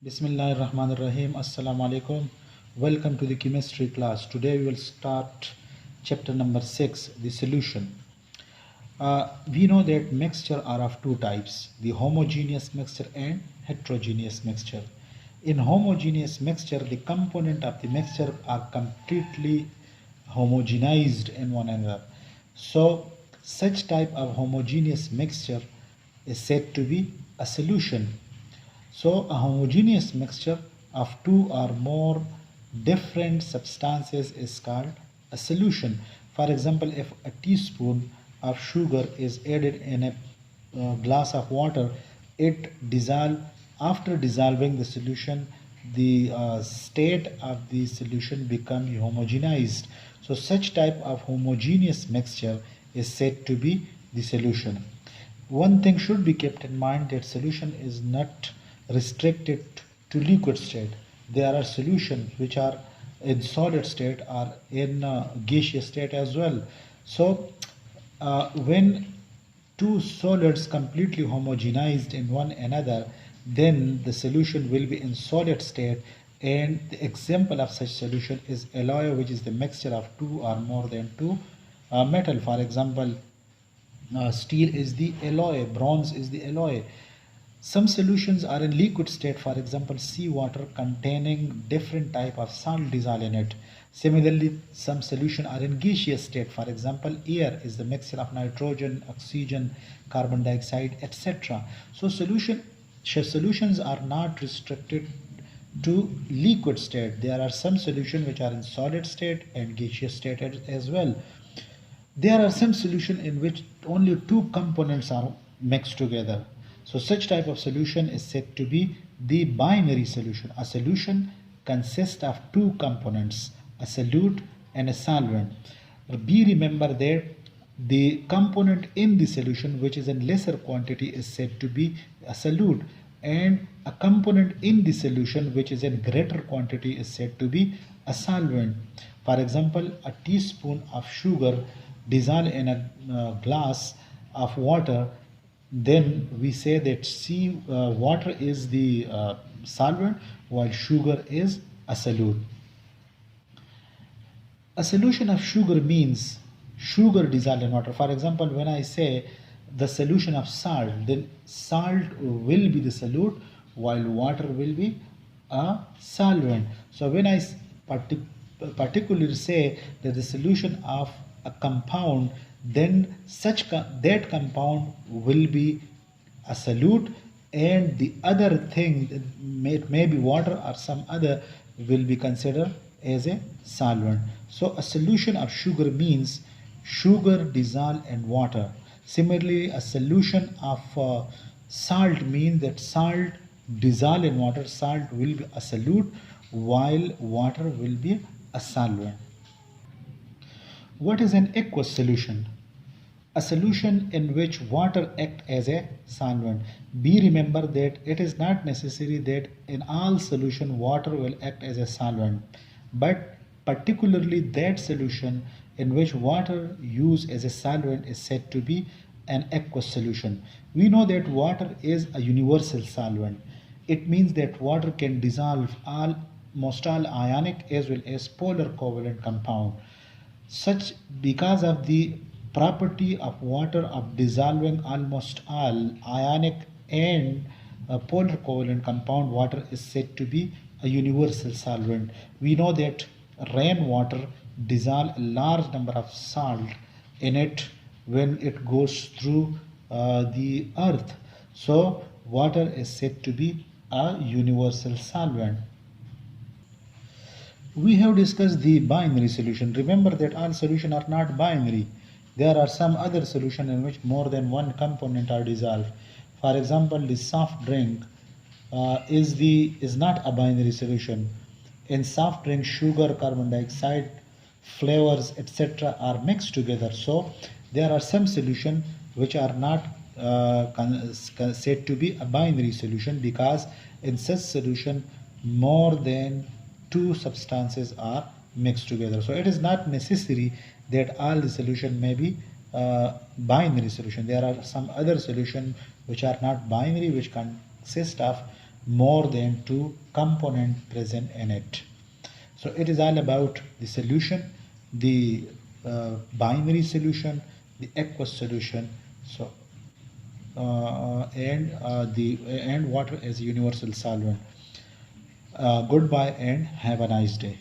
Bismillahir Rahmanir Rahim. Assalamu alaikum. Welcome to the chemistry class. Today we will start chapter number 6, the solution. We know that mixture are of two types, the homogeneous mixture and heterogeneous mixture. In homogeneous mixture, the component of the mixture are completely homogenized in one another. So such type of homogeneous mixture is said to be a solution. So a homogeneous mixture of two or more different substances is called a solution. For example, if a teaspoon of sugar is added in a glass of water, it dissolves. After dissolving the solution, the state of the solution becomes homogenized. So such type of homogeneous mixture is said to be the solution. One thing should be kept in mind, that solution is not restricted to liquid state. There are solutions which are in solid state or in gaseous state as well. So when two solids completely homogenized in one another, then the solution will be in solid state, and the example of such solution is alloy, which is the mixture of two or more than two metal. For example, steel is the alloy, bronze is the alloy. Some solutions are in liquid state, for example, seawater containing different type of salt dissolved in it. Similarly, some solutions are in gaseous state, for example, air is the mixture of nitrogen, oxygen, carbon dioxide, etc. So solutions are not restricted to liquid state. There are some solutions which are in solid state and gaseous state as well. There are some solutions in which only two components are mixed together. So such type of solution is said to be the binary solution. A solution consists of two components, a solute and a solvent. Be remember that the component in the solution which is in lesser quantity is said to be a solute, and a component in the solution which is in greater quantity is said to be a solvent. For example, a teaspoon of sugar dissolved in a glass of water, then we say that water is the solvent while sugar is a solute. A solution of sugar means sugar dissolved in water. For example, when I say the solution of salt, then salt will be the solute while water will be a solvent. So when I particularly say that the solution of a compound, then that compound will be a solute, and the other thing, may be water or some other, will be considered as a solvent. So a solution of sugar means sugar dissolved in water. Similarly, a solution of salt means that salt dissolved in water, salt will be a solute while water will be a solvent. What is an aqueous solution? A solution in which water acts as a solvent. Be remember that it is not necessary that in all solution water will act as a solvent, but particularly that solution in which water used as a solvent is said to be an aqueous solution. We know that water is a universal solvent. It means that water can dissolve almost all ionic as well as polar covalent compound. Such, because of the property of water of dissolving almost all ionic and polar covalent compound, water is said to be a universal solvent. We know that rainwater dissolves a large number of salt in it when it goes through the earth. So water is said to be a universal solvent. We have discussed the binary solution. Remember that all solutions are not binary. There are some other solutions in which more than one component are dissolved. For example, the soft drink is not a binary solution. In soft drink, sugar, carbon dioxide, flavors, etc. are mixed together. So there are some solutions which are not said to be a binary solution, because in such solution more than two substances are mixed together. So it is not necessary that all the solution may be binary solution. There are some other solution which are not binary, which consist of more than two components present in it. So it is all about the solution, the binary solution, the aqueous solution. So and water as a universal solvent. Goodbye and have a nice day.